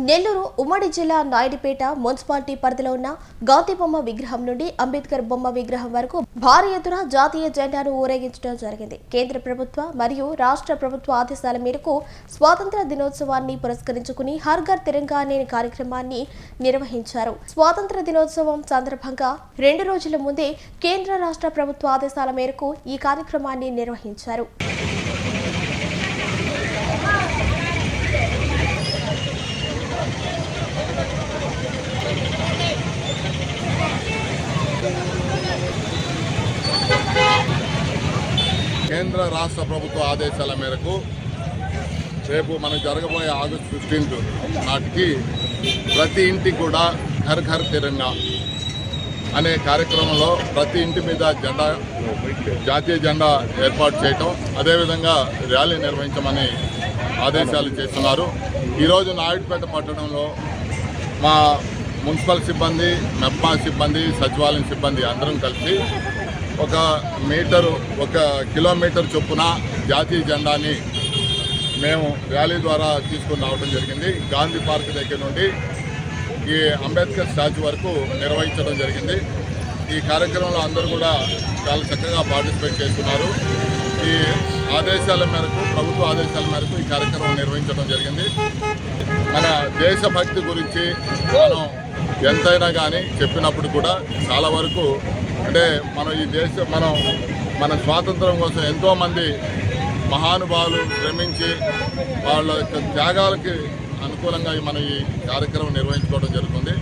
నెల్లూరు ఉమ్మడి జిల్లా నాయుడుపేట మున్సిపాలిటీ పరిధిలో ఉన్న గాంధీ బొమ్మ విగ్రహం నుండి అంబేద్కర్ బొమ్మ విగ్రహం వరకు భారీ ఎత్తున జాతీయ జెండాను ఊరేగించడం జరిగింది. కేంద్ర ప్రభుత్వ మరియు రాష్ట్ర ప్రభుత్వ ఆదేశాల మేరకు స్వాతంత్ర దినోత్సవాన్ని పురస్కరించుకుని హర్ ఘర్ తిరంగా అనే కార్యక్రమాన్ని నిర్వహించారు. స్వాతంత్ర దినోత్సవం సందర్భంగా 2 రోజుల ముందే కేంద్ర రాష్ట్ర ప్రభుత్వ ఆదేశాల మేరకు ఈ కార్యక్రమాన్ని నిర్వహించారు. కేంద్ర రాష్ట్ర ప్రభుత్వ ఆదేశాల మేరకు రేపు మనకు జరగబోయే ఆగస్టు 15 నాటికి ప్రతి ఇంటికి కూడా ఘర్ ఘర్ తిరంగా అనే కార్యక్రమంలో ప్రతి ఇంటి మీద జాతీయ జెండా ఏర్పాటు చేయటం, అదేవిధంగా ర్యాలీ నిర్వహించమని ఆదేశాలు చేస్తున్నారు. ఈరోజు నాయుడుపేట పట్టణంలో మా మున్సిపల్ సిబ్బంది, మెప్మా సిబ్బంది, సచివాలయం సిబ్బంది అందరం కలిసి 1 కిలోమీటర్ చొప్పున జాతీయ జెండాని మేము ర్యాలీ ద్వారా తీసుకుని రావడం జరిగింది. గాంధీ పార్క్ దగ్గర నుండి ఈ అంబేద్కర్ స్టాచ్యూ వరకు నిర్వహించడం జరిగింది. ఈ కార్యక్రమంలో అందరూ కూడా చాలా చక్కగా పార్టిసిపేట్ చేస్తున్నారు. ఈ ఆదేశాల మేరకు, ప్రభుత్వ ఆదేశాల మేరకు ఈ కార్యక్రమం నిర్వహించడం జరిగింది. మన దేశభక్తి గురించి మనం ఎంతైనా కానీ చెప్పినప్పుడు కూడా చాలా వరకు అంటే మన స్వాతంత్రం కోసం ఎంతోమంది మహానుభావులు శ్రమించి వాళ్ళ యొక్క త్యాగాలకి అనుకూలంగా మనం ఈ కార్యక్రమం నిర్వహించుకోవడం జరుగుతుంది.